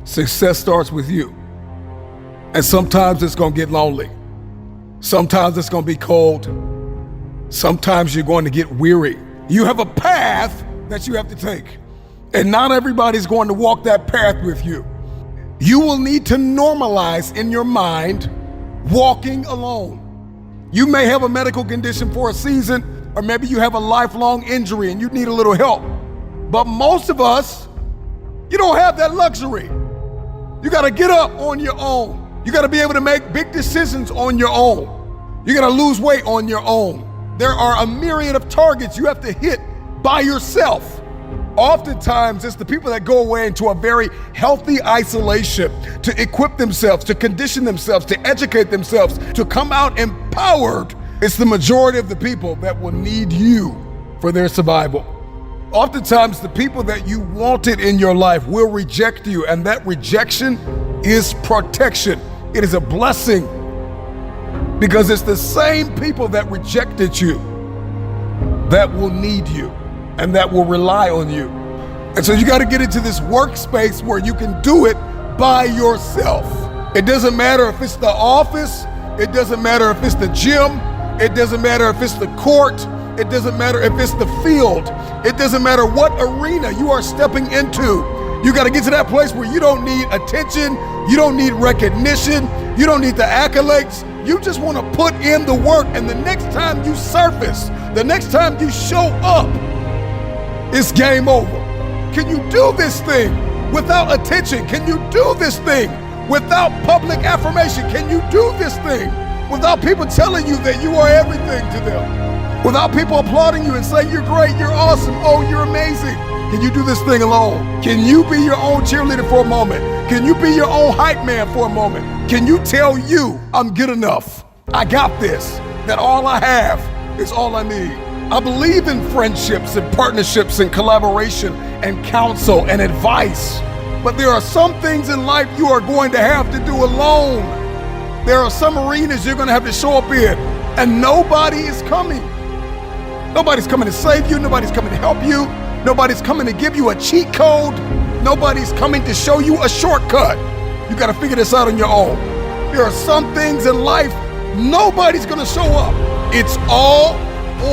Success starts with you. And sometimes it's going to get lonely. Sometimes it's going to be cold. Sometimes you're going to get weary. You have a path that you have to take. And not everybody's going to walk that path with you. You will need to normalize in your mind walking alone. You may have a medical condition for a season, or maybe you have a lifelong injury and you need a little help. But most of us, you don't have that luxury. You got to get up on your own. You got to be able to make big decisions on your own. You got to lose weight on your own. There are a myriad of targets you have to hit by yourself. Oftentimes, it's the people that go away into a very healthy isolation to equip themselves, to condition themselves, to educate themselves, to come out empowered. It's the majority of the people that will need you for their survival. Oftentimes, the people that you wanted in your life will reject you, and that rejection is protection. It is a blessing because it's the same people that rejected you that will need you and that will rely on you. And so you got to get into this workspace where you can do it by yourself. It doesn't matter if it's the office, it doesn't matter if it's the gym, it doesn't matter if it's the court, it doesn't matter if it's the field, it doesn't matter what arena you are stepping into. You got to get to that place where you don't need attention, you don't need recognition, you don't need the accolades. You just want to put in the work, and the next time you surface, the next time you show up, it's game over. Can you do this thing without attention? Can you do this thing without public affirmation? Can you do this thing without people telling you that you are everything to them? Without people applauding you and saying you're great, you're awesome, oh, you're amazing. Can you do this thing alone? Can you be your own cheerleader for a moment? Can you be your own hype man for a moment? Can you tell you, I'm good enough, I got this, that all I have is all I need? I believe in friendships and partnerships and collaboration and counsel and advice. But there are some things in life you are going to have to do alone. There are some arenas you're going to have to show up in, and nobody is coming. Nobody's coming to save you. Nobody's coming to help you. Nobody's coming to give you a cheat code. Nobody's coming to show you a shortcut. You got to figure this out on your own. There are some things in life nobody's going to show up. It's all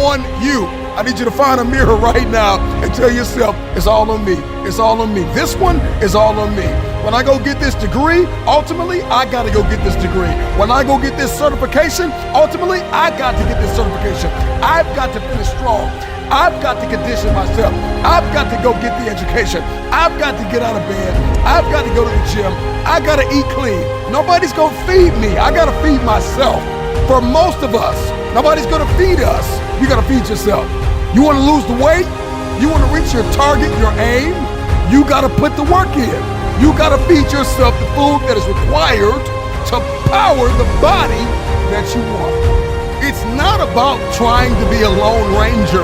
on you. I need you to find a mirror right now and tell yourself, it's all on me. It's all on me. This one is all on me. When I go get this degree, ultimately, I got to go get this degree. When I go get this certification, ultimately, I got to get this certification. I've got to finish strong. I've got to condition myself. I've got to go get the education. I've got to get out of bed. I've got to go to the gym. I got to eat clean. Nobody's going to feed me. I got to feed myself. For most of us, nobody's going to feed us. You got to feed yourself. You want to lose the weight? You want to reach your target, your aim? You got to put the work in. You got to feed yourself the food that is required to power the body that you want. It's not about trying to be a lone ranger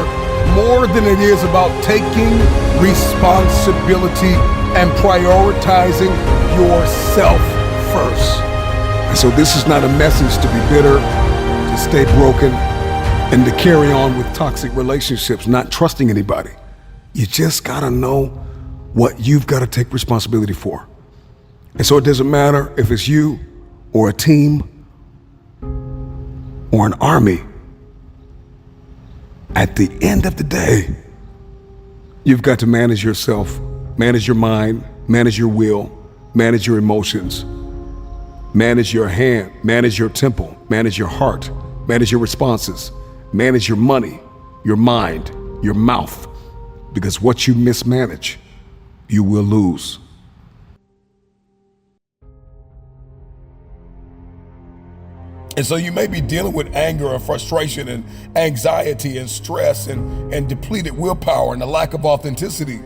more than it is about taking responsibility and prioritizing yourself first. And so this is not a message to be bitter, to stay broken, and to carry on with toxic relationships, not trusting anybody. You just gotta know what you've gotta take responsibility for. And so it doesn't matter if it's you or a team or an army. At the end of the day, you've got to manage yourself, manage your mind, manage your will, manage your emotions, manage your hand, manage your temple, manage your heart, manage your responses, manage your money, your mind, your mouth, because what you mismanage, you will lose. And so you may be dealing with anger and frustration and anxiety and stress and depleted willpower and a lack of authenticity.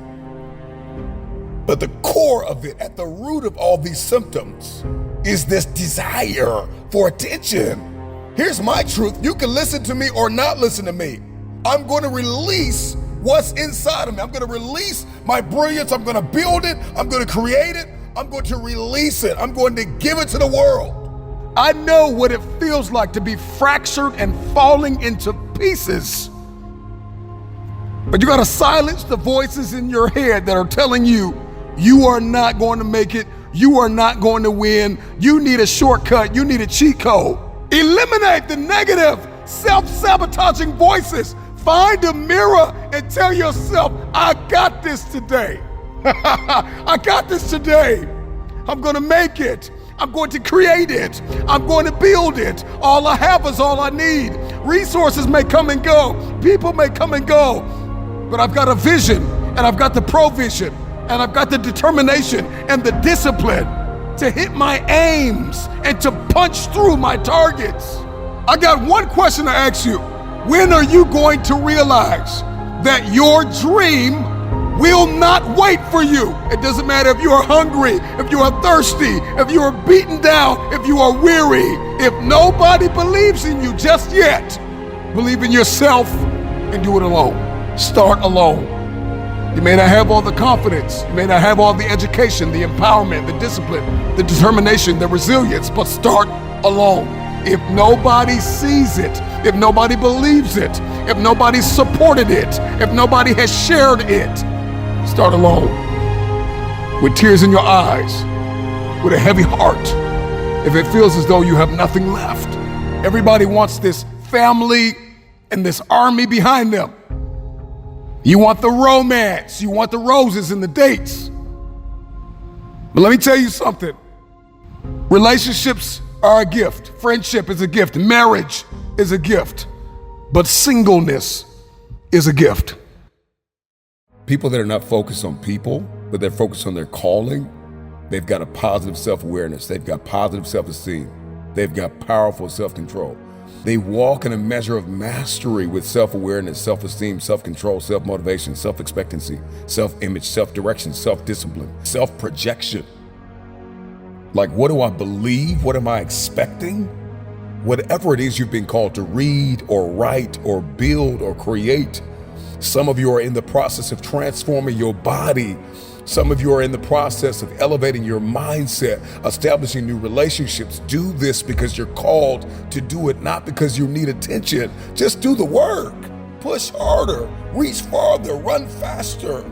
But the core of it, at the root of all these symptoms, is this desire for attention. Here's my truth. You can listen to me or not listen to me. I'm going to release what's inside of me. I'm going to release my brilliance. I'm going to build it. I'm going to create it. I'm going to release it. I'm going to give it to the world. I know what it feels like to be fractured and falling into pieces. But you got to silence the voices in your head that are telling you, you are not going to make it. You are not going to win. You need a shortcut. You need a cheat code. Eliminate the negative, self-sabotaging voices. Find a mirror and tell yourself, I got this today. I got this today. I'm going to make it. I'm going to create it. I'm going to build it. All I have is all I need. Resources may come and go. People may come and go. But I've got a vision, and I've got the provision, and I've got the determination and the discipline to hit my aims and to punch through my targets. I got one question to ask you. When are you going to realize that your dream will not wait for you? It doesn't matter if you are hungry, if you are thirsty, if you are beaten down, if you are weary. If nobody believes in you just yet, believe in yourself and do it alone. Start alone. You may not have all the confidence, you may not have all the education, the empowerment, the discipline, the determination, the resilience, but start alone. If nobody sees it, if nobody believes it, if nobody supported it, if nobody has shared it, start alone. With tears in your eyes, with a heavy heart, if it feels as though you have nothing left. Everybody wants this family and this army behind them. You want the romance, you want the roses and the dates. But let me tell you something. Relationships are a gift. Friendship is a gift. Marriage is a gift. But singleness is a gift. People that are not focused on people, but they're focused on their calling, they've got a positive self-awareness. They've got positive self-esteem. They've got powerful self-control. They walk in a measure of mastery with self-awareness, self-esteem, self-control, self-motivation, self-expectancy, self-image, self-direction, self-discipline, self-projection. Like, what do I believe? What am I expecting? Whatever it is you've been called to read or write or build or create. Some of you are in the process of transforming your body. Some of you are in the process of elevating your mindset, establishing new relationships. Do this because you're called to do it, not because you need attention. Just do the work. Push harder, reach farther, run faster.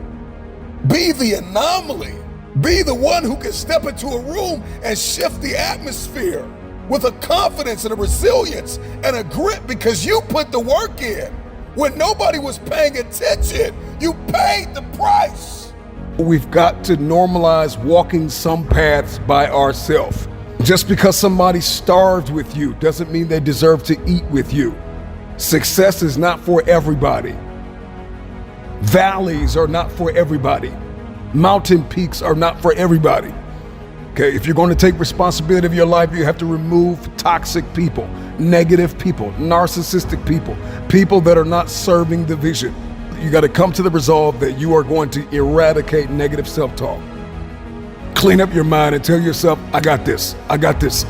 Be the anomaly. Be the one who can step into a room and shift the atmosphere with a confidence and a resilience and a grit because you put the work in. When nobody was paying attention, you paid the price. We've got to normalize walking some paths by ourselves. Just because somebody starved with you doesn't mean they deserve to eat with you. Success is not for everybody. Valleys are not for everybody. Mountain peaks are not for everybody. Okay, if you're going to take responsibility of your life, you have to remove toxic people, negative people, narcissistic people, people that are not serving the vision. You got to come to the resolve that you are going to eradicate negative self-talk. Clean up your mind and tell yourself, I got this, I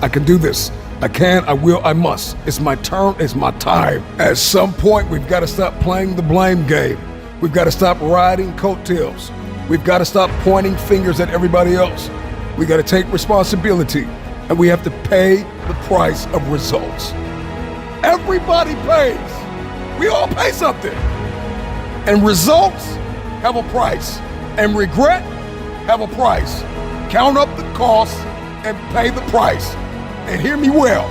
can do this, I can, I will, I must. It's my turn, it's my time. At some point, we've got to stop playing the blame game. We've got to stop riding coattails. We've got to stop pointing fingers at everybody else. We got to take responsibility, and we have to pay the price of results. Everybody pays. We all pay something. And results have a price, and regret have a price. Count up the cost and pay the price. And hear me well,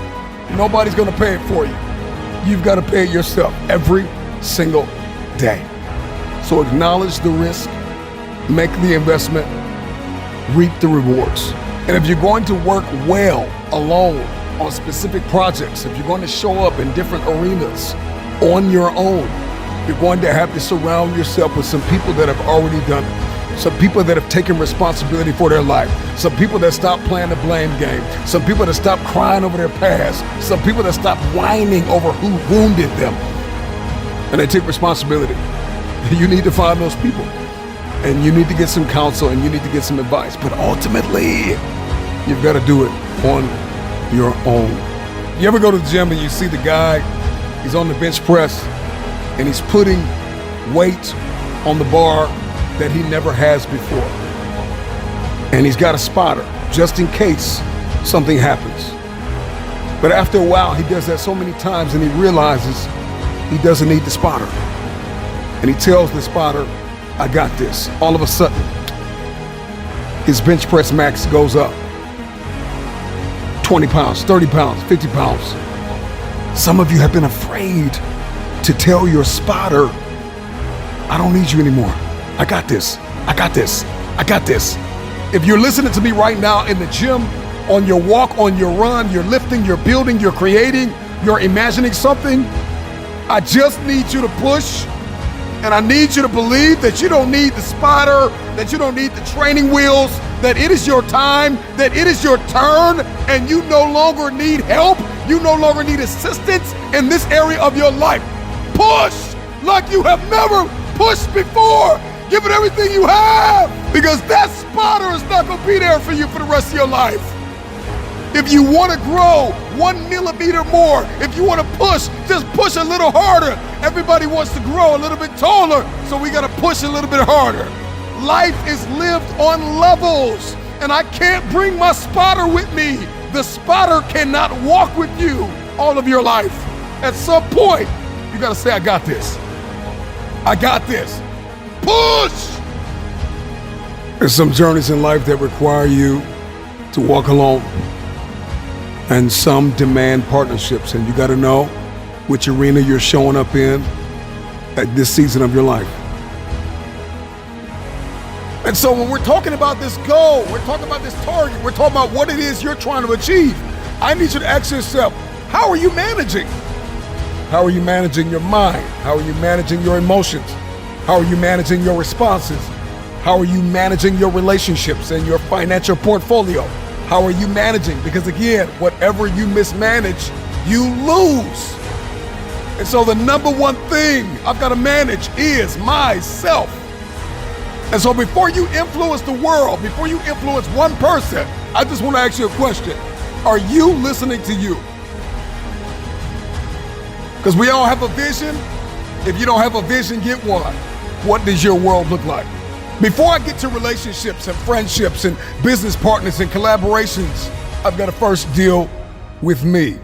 nobody's gonna pay it for you. You've got to pay it yourself every single day. So acknowledge the risk, make the investment, reap the rewards. And if you're going to work well alone on specific projects, if you're going to show up in different arenas on your own, you're going to have to surround yourself with some people that have already done it. Some people that have taken responsibility for their life. Some people that stopped playing the blame game. Some people that stopped crying over their past. Some people that stopped whining over who wounded them. And they take responsibility. You need to find those people. And you need to get some counsel and you need to get some advice. But ultimately, you've got to do it on your own. You ever go to the gym and you see the guy, he's on the bench press, and he's putting weight on the bar that he never has before. And he's got a spotter, just in case something happens. But after a while, he does that so many times and he realizes he doesn't need the spotter. And he tells the spotter, I got this. All of a sudden, his bench press max goes up 20 pounds, 30 pounds, 50 pounds. Some of you have been afraid to tell your spotter, I don't need you anymore. I got this. I got this. I got this. If you're listening to me right now in the gym, on your walk, on your run, you're lifting, you're building, you're creating, you're imagining something, I just need you to push, and I need you to believe that you don't need the spotter, that you don't need the training wheels, that it is your time, that it is your turn, and you no longer need help, you no longer need assistance in this area of your life. Push like you have never pushed before. Give it everything you have, because that spotter is not going to be there for you for the rest of your life. If you want to grow 1 millimeter more, if you want to push, just push a little harder. Everybody wants to grow a little bit taller, so we got to push a little bit harder. Life is lived on levels, and I can't bring my spotter with me. The spotter cannot walk with you all of your life. At some point, you got to say, I got this. I got this. Push! There's some journeys in life that require you to walk alone, and some demand partnerships, and you got to know which arena you're showing up in at this season of your life. And so when we're talking about this goal, we're talking about this target, we're talking about what it is you're trying to achieve, I need you to ask yourself, how are you managing? How are you managing your mind? How are you managing your emotions? How are you managing your responses? How are you managing your relationships and your financial portfolio? How are you managing? Because again, whatever you mismanage, you lose. And so the number one thing I've got to manage is myself. And so before you influence the world, before you influence one person, I just want to ask you a question. Are you listening to you? Because we all have a vision. If you don't have a vision, get one. What does your world look like? Before I get to relationships and friendships and business partners and collaborations, I've got to first deal with me.